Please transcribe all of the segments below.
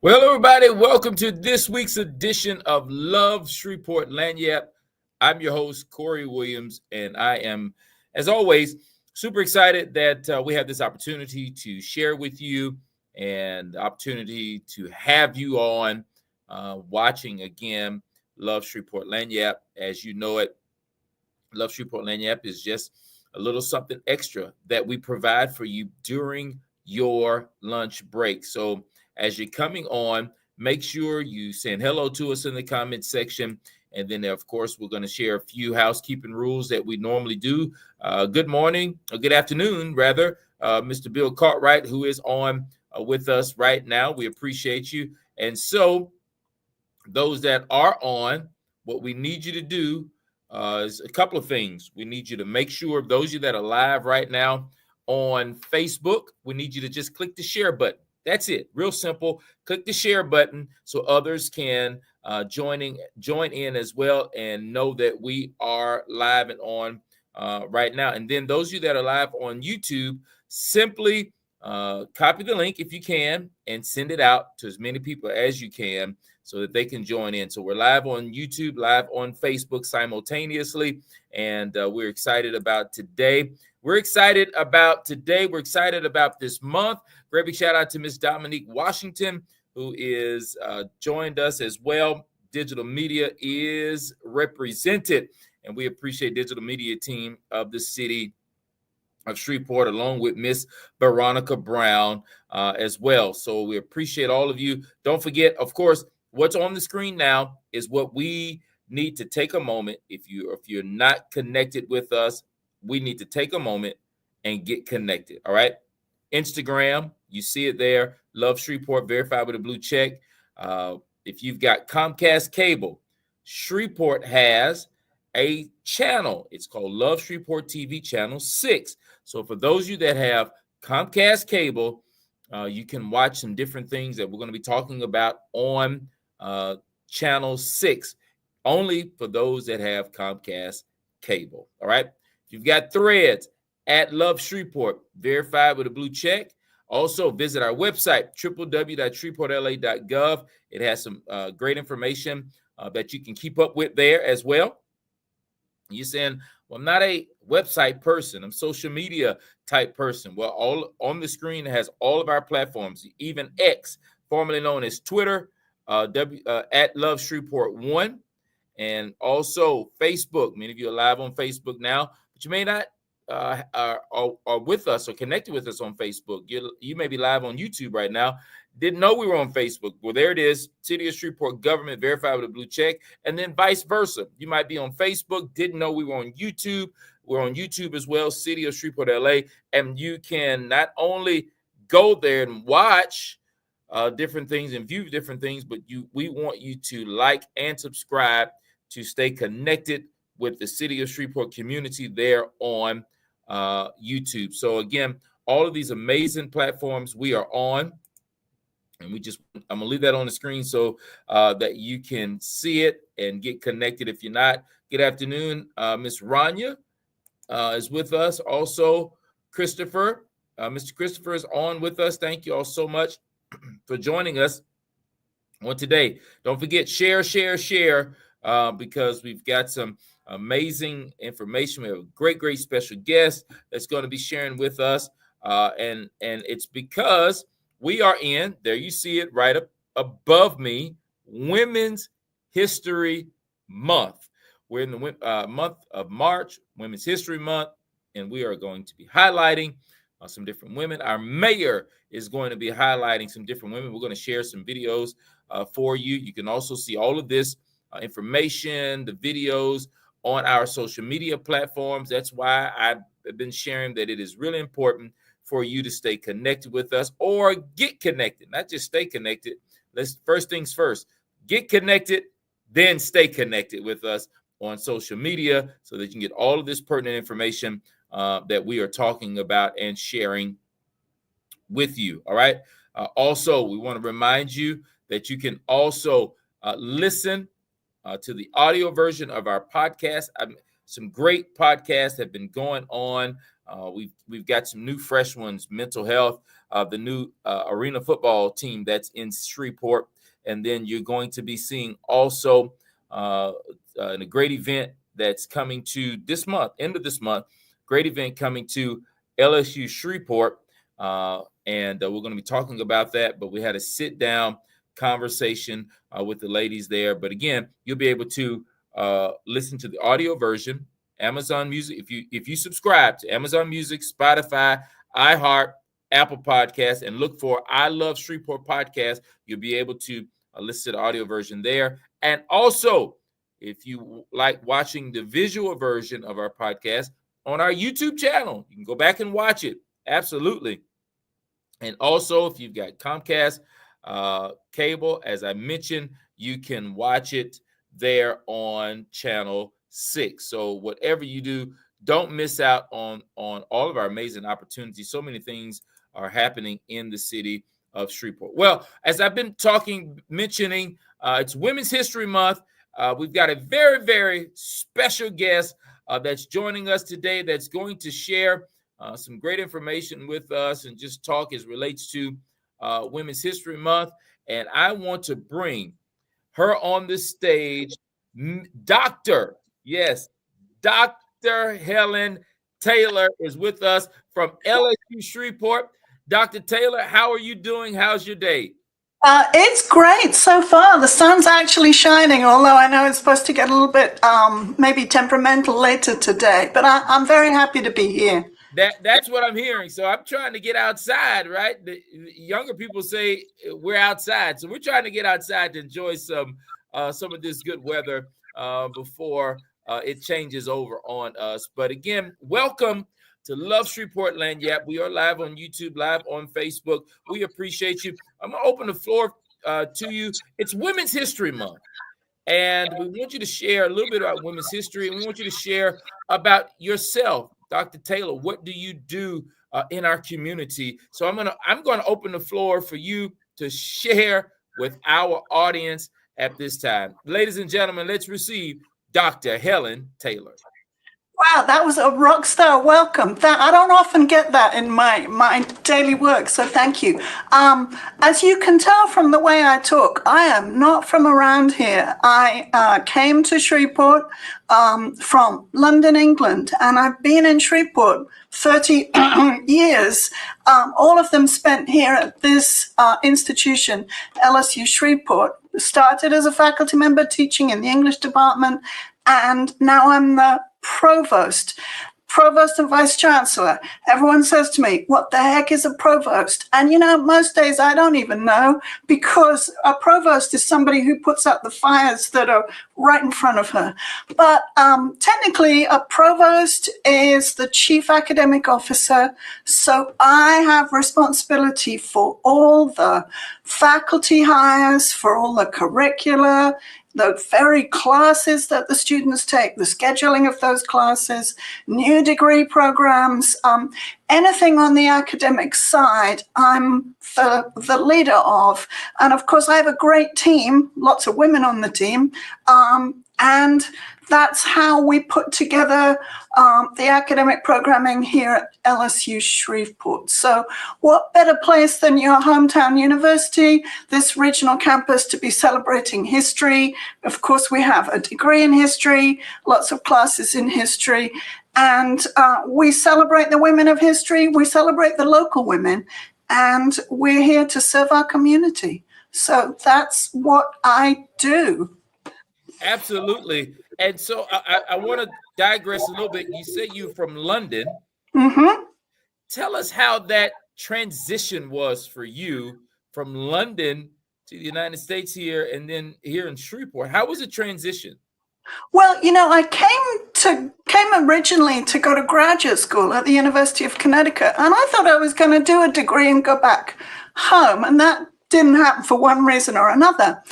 Well, everybody, welcome to this week's edition of Love Shreveport Lagniappe. I'm your host, Corey Williams, and I am, as always, super excited that we have this opportunity to share with you and the opportunity to have you on watching again Love Shreveport Lagniappe. As you know it, Love Shreveport Lagniappe is just a little something extra that we provide for you during your lunch break. So as you're coming on, make sure you send hello to us in the comment section. And then, of course, we're going to share a few housekeeping rules that we normally do. Good morning, or good afternoon, rather, Mr. Bill Cartwright, who is on with us right now. We appreciate you. And so those that are on, what we need you to do is a couple of things. We need you to make sure, those of you that are live right now on Facebook, we need you to just click the share button. That's it. Real simple. Click the share button so others can join in as well and know that we are live and on right now. And then those of you that are live on YouTube, simply copy the link if you can and send it out to as many people as you can so that they can join in. So we're live on YouTube, live on Facebook simultaneously, and we're excited about today. We're excited about this month. Great big shout out to Miss Dominique Washington, who is joined us as well. Digital media is represented, and we appreciate digital media team of the city of Shreveport, along with Miss Veronica Brown as well. So we appreciate all of you. Don't forget, of course, what's on the screen now is what we need to take a moment. If you're not connected with us, we need to take a moment and get connected. All right. Instagram, you see it there. Love Shreveport, verified with a blue check. If you've got Comcast cable, Shreveport has a channel. It's called Love Shreveport TV Channel 6. So for those of you that have Comcast cable, you can watch some different things that we're going to be talking about on Channel 6, only for those that have Comcast cable. All right. If you've got Threads at Love Shreveport, verified with a blue check. Also, visit our website, www.shreveportla.gov. It has some great information that you can keep up with there as well. You're saying, well, I'm not a website person. I'm social media type person. Well, all on the screen has all of our platforms, even X, formerly known as Twitter, at Love Shreveport 1, and also Facebook. Many of you are live on Facebook now, but you may not are with us or connected with us on Facebook. You may be live on YouTube right now. Didn't know we were on Facebook. Well, there it is. City of Shreveport government verified with a blue check, and then vice versa. You might be on Facebook, didn't know we were on YouTube. We're on YouTube as well, City of Shreveport, LA, and you can not only go there and watch different things and view different things, but we want you to like and subscribe to stay connected with the City of Shreveport community there on YouTube. So again, all of these amazing platforms we are on, and I'm gonna leave that on the screen so that you can see it and get connected. If you're not, good afternoon. Miss Rania is with us. Also, Christopher, Mr. Christopher is on with us. Thank you all so much for joining us on today. Don't forget, share, because we've got some amazing information. We have a great special guest that's going to be sharing with us, and it's because we are in, there you see it right up above me, Women's History Month. We're in the month of March, Women's History Month, and we are going to be highlighting some different women. Our mayor is going to be highlighting some different women. We're going to share some videos for you. You can also see all of this information, the videos on our social media platforms. That's why I've been sharing that it is really important for you to stay connected with us or get connected, not just stay connected. Let's first things first, get connected, then stay connected with us on social media so that you can get all of this pertinent information that we are talking about and sharing with you. All right. Also, we want to remind you that you can also listen to the audio version of our podcast. Some great podcasts have been going on We've got some new fresh ones, mental health, the new arena football team that's in Shreveport. And then you're going to be seeing also a great event that's coming to this month, end of this month, great event coming to LSU Shreveport. And we're going to be talking about that. But we had a sit down conversation with the ladies there. But again, you'll be able to listen to the audio version, Amazon Music. If you subscribe to Amazon Music, Spotify, iHeart, Apple Podcasts, and look for I Love Shreveport Podcast, you'll be able to listen to the audio version there. And also, if you like watching the visual version of our podcast on our YouTube channel, you can go back and watch it. Absolutely. And also, if you've got Comcast cable, as I mentioned, you can watch it there on channel 6. So whatever you do, don't miss out on all of our amazing opportunities. So many things are happening in the city of Shreveport. Well, as I've been mentioning, it's Women's History Month. We've got a very, very special guest that's joining us today that's going to share some great information with us and just talk as relates to Women's History Month. And I want to bring her on the stage, Dr. Helen Taylor is with us from LSU Shreveport. Dr. Taylor, how are you doing? How's your day? It's great so far. The sun's actually shining, although I know it's supposed to get a little bit maybe temperamental later today. But I'm very happy to be here. That's what I'm hearing. So I'm trying to get outside, right? The younger people say we're outside. So we're trying to get outside to enjoy some of this good weather before it changes over on us. But again, welcome to Love Shreveport Lagniappe. We are live on YouTube, live on Facebook. We appreciate you. I'm going to open the floor to you. It's Women's History Month. And we want you to share a little bit about women's history. And we want you to share about yourself, Dr. Taylor. What do you do in our community? So I'm going to open the floor for you to share with our audience at this time. Ladies and gentlemen, let's receive Dr. Helen Taylor. Wow, that was a rock star welcome. I don't often get that in my daily work, so thank you. As you can tell from the way I talk, I am not from around here. I came to Shreveport from London, England, and I've been in Shreveport 30 years, all of them spent here at this institution, LSU Shreveport. Started as a faculty member teaching in the English department, and now I'm the provost and vice chancellor. Everyone says to me, what the heck is a provost? And most days I don't even know, because a provost is somebody who puts out the fires that are right in front of her. But technically a provost is the chief academic officer. So I have responsibility for all the faculty hires, for all the curricula, the very classes that the students take, the scheduling of those classes, new degree programs, anything on the academic side, I'm the leader of. And of course, I have a great team, lots of women on the team, and that's how we put together the academic programming here at LSU Shreveport. So what better place than your hometown university, this regional campus, to be celebrating history? Of course, we have a degree in history, lots of classes in history, and we celebrate the women of history, we celebrate the local women, and we're here to serve our community. So that's what I do. Absolutely. And so I want to digress a little bit. You say you're from London. Mm-hmm. Tell us how that transition was for you from London to the United States here and then here in Shreveport. How was the transition? Well, I came originally to go to graduate school at the University of Connecticut, and I thought I was going to do a degree and go back home, and that didn't happen for one reason or another.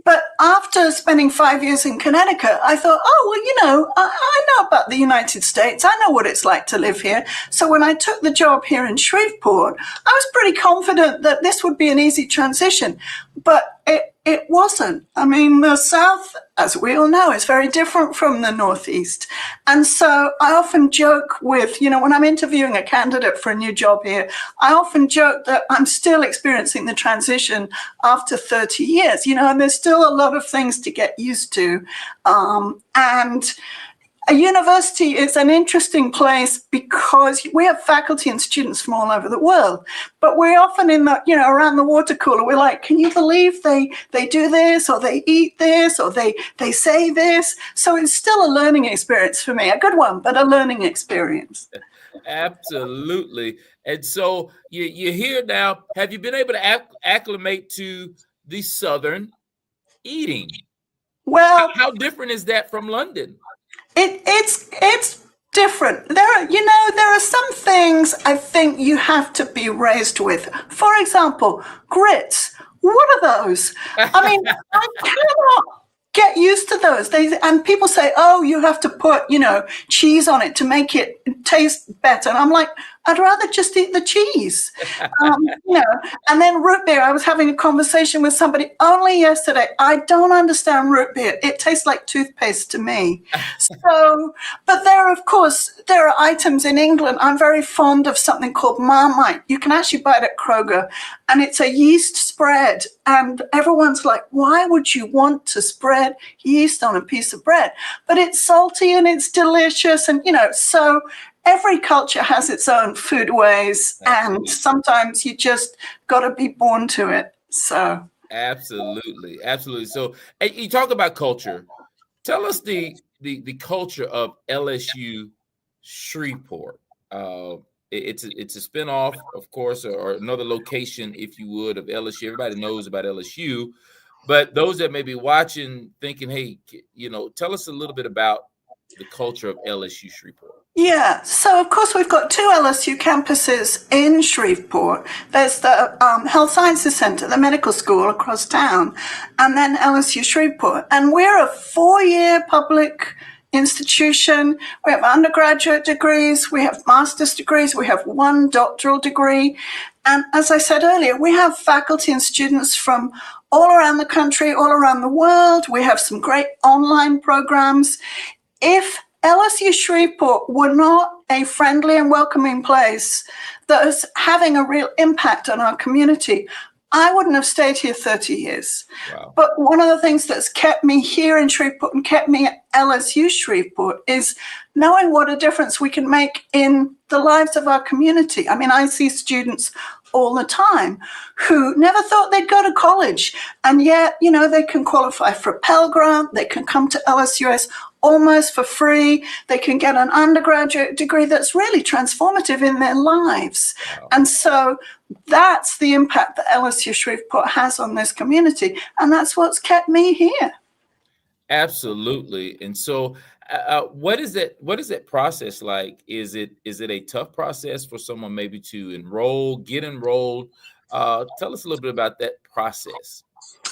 But after spending 5 years in Connecticut, I thought, I know about the United States. I know what it's like to live here. So when I took the job here in Shreveport, I was pretty confident that this would be an easy transition. But it wasn't. I mean, the South, as we all know, is very different from the Northeast. And so I often joke with, when I'm interviewing a candidate for a new job here, I often joke that I'm still experiencing the transition after 30 years, and there's still a lot of things to get used to. And a university is an interesting place because we have faculty and students from all over the world, but we're often in the, around the water cooler. We're like, can you believe they do this, or they eat this, or they say this? So it's still a learning experience for me, a good one, but a learning experience. Absolutely. And so you're here now. Have you been able to acclimate to the Southern eating? Well, how different is that from London? It's different. There are some things I think you have to be raised with. For example, grits. What are those? I mean, I cannot get used to those. And people say, oh, you have to put, cheese on it to make it taste better. And I'm like, I'd rather just eat the cheese. And then root beer. I was having a conversation with somebody only yesterday. I don't understand root beer. It tastes like toothpaste to me. So, but there are items in England. I'm very fond of something called Marmite. You can actually buy it at Kroger, and it's a yeast spread. And everyone's like, why would you want to spread yeast on a piece of bread? But it's salty and it's delicious. And, so every culture has its own food ways, and sometimes you just got to be born to it. So absolutely. So you talk about culture. Tell us the culture of LSU Shreveport. It's a spinoff, of course, or another location, if you would, of LSU. Everybody knows about LSU, but those that may be watching, thinking, hey, tell us a little bit about the culture of LSU Shreveport. Yeah, so of course we've got two LSU campuses in Shreveport. There's the Health Sciences Center, the medical school across town, and then LSU Shreveport. And we're a 4-year public institution. We have undergraduate degrees, we have master's degrees, we have 1 doctoral degree. And as I said earlier, we have faculty and students from all around the country, all around the world. We have some great online programs. If LSU Shreveport were not a friendly and welcoming place that is having a real impact on our community, I wouldn't have stayed here 30 years. Wow. But one of the things that's kept me here in Shreveport and kept me at LSU Shreveport is knowing what a difference we can make in the lives of our community. I mean, I see students all the time who never thought they'd go to college, and yet, they can qualify for a Pell Grant, they can come to LSUS almost for free, they can get an undergraduate degree that's really transformative in their lives. Wow. And so that's the impact that LSU Shreveport has on this community, and that's what's kept me here. Absolutely. And so what is that process like? Is it a tough process for someone maybe to get enrolled? Tell us a little bit about that process.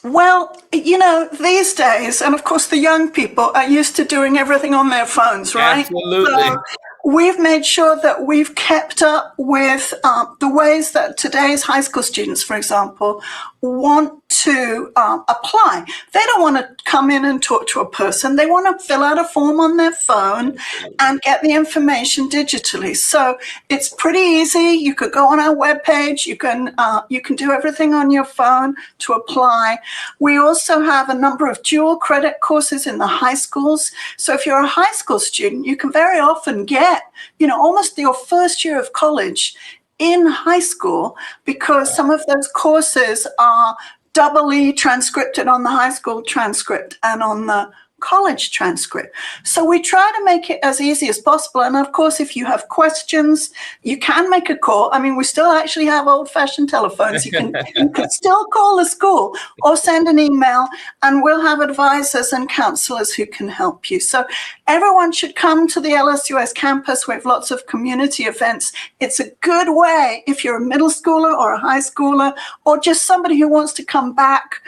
Well, these days, and of course the young people are used to doing everything on their phones, right? Absolutely. So we've made sure that we've kept up with the ways that today's high school students, for example, want to apply. They don't want to come in and talk to a person. They want to fill out a form on their phone and get the information digitally. So it's pretty easy. You could go on our webpage. You can do everything on your phone to apply. We also have a number of dual credit courses in the high schools. So if you're a high school student, you can very often get, almost your first year of college in high school, because some of those courses are doubly transcripted on the high school transcript and on the college transcript. So we try to make it as easy as possible. And of course, if you have questions, you can make a call. I mean, we still actually have old-fashioned telephones. You can still call the school or send an email, and we'll have advisors and counselors who can help you. So everyone should come to the LSUS campus. We have lots of community events. It's a good way if you're a middle schooler or a high schooler, or just somebody who wants to come back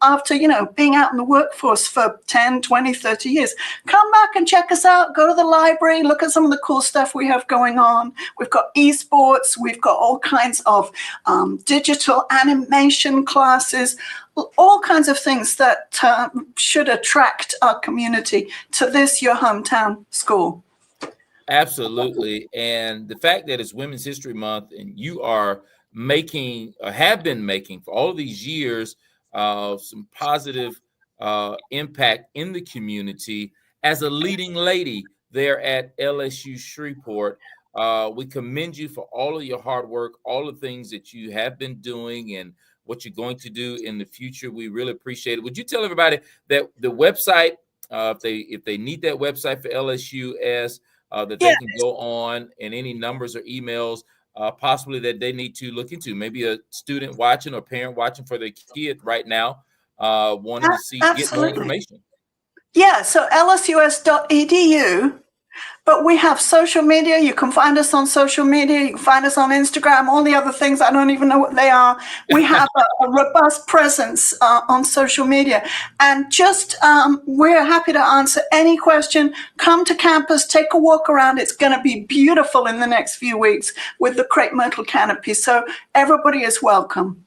after, being out in the workforce for 10, 10, 20, 30 years. Come back and check us out. Go to the library, look at some of the cool stuff we have going on. We've got esports, we've got all kinds of digital animation classes, all kinds of things that should attract our community to this, your hometown school. Absolutely. And the fact that it's Women's History Month and you are making, or have been making for all of these years, some positive impact in the community as a leading lady there at LSU Shreveport. We commend you for all of your hard work, all the things that you have been doing and what you're going to do in the future. We really appreciate it. Would you tell everybody that the website, if they need that website for LSUS, that they can go on, and any numbers or emails possibly that they need to look into? Maybe a student watching or parent watching for their kid right now wanting to see, get more information. Yeah, so lsus.edu. But we have social media. You can find us on social media. You can find us on Instagram, all the other things. I don't even know what they are. We have a robust presence on social media. And just we're happy to answer any question. Come to campus, take a walk around. It's going to be beautiful in the next few weeks with the crepe myrtle canopy. So everybody is welcome.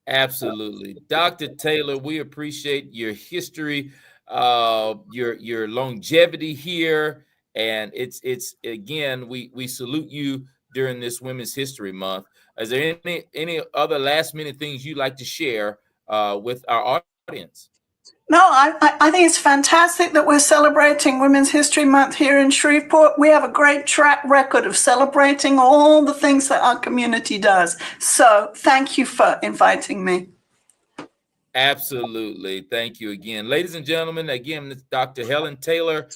Absolutely. Dr. Taylor, we appreciate your history, your longevity here. And it's again, we salute you during this Women's History Month. Is there any other last minute things you'd like to share with our audience? No, I think it's fantastic that we're celebrating Women's History Month here in Shreveport. We have a great track record of celebrating all the things that our community does. So thank you for inviting me. Absolutely. Thank you again. Ladies and gentlemen, again, this is Dr. Helen Taylor.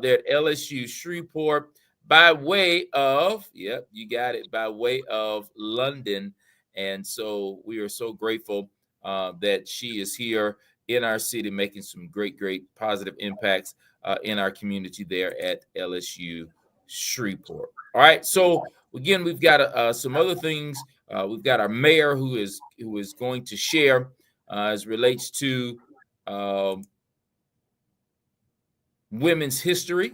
They're at LSU Shreveport by way of, yep, you got it, by way of London. And so we are so grateful that she is here in our city, making some great positive impacts in our community there at LSU Shreveport. All right. So again, we've got some other things. We've got our mayor who is going to share as relates to women's history,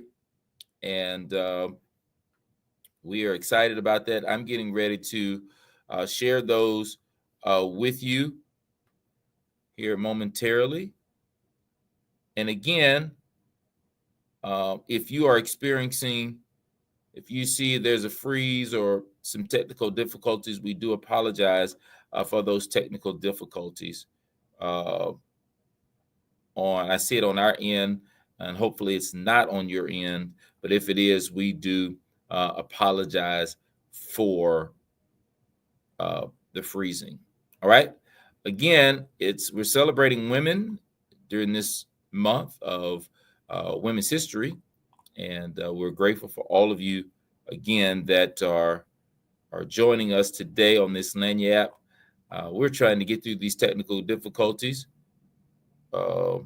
and we are excited about that. I'm getting ready to share those with you here momentarily. And again, if you are experiencing, if you see there's a freeze or some technical difficulties, we do apologize for those technical difficulties. I see it on our end, and hopefully it's not on your end, but if it is, we do apologize for the freezing. All right. Again, we're celebrating women during this month of Women's History, and we're grateful for all of you again that are joining us today on this Lagniappe. We're trying to get through these technical difficulties. But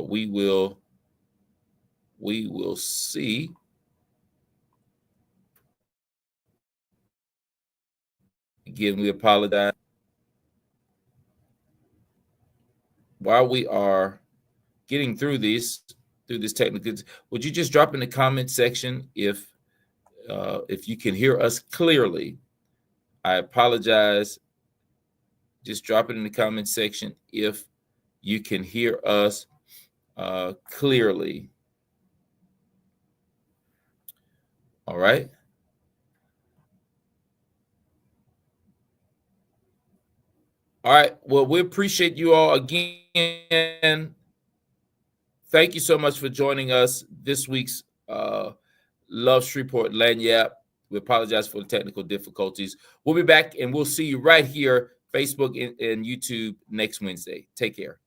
we will see. Again, we apologize. While we are getting through this technical, would you just drop in the comment section if you can hear us clearly? I apologize. Just drop it in the comment section if you can hear us clearly. All right. All right. Well, we appreciate you all again. Thank you so much for joining us this week's Love Shreveport Lagniappe. We apologize for the technical difficulties. We'll be back and we'll see you right here, Facebook and YouTube next Wednesday. Take care.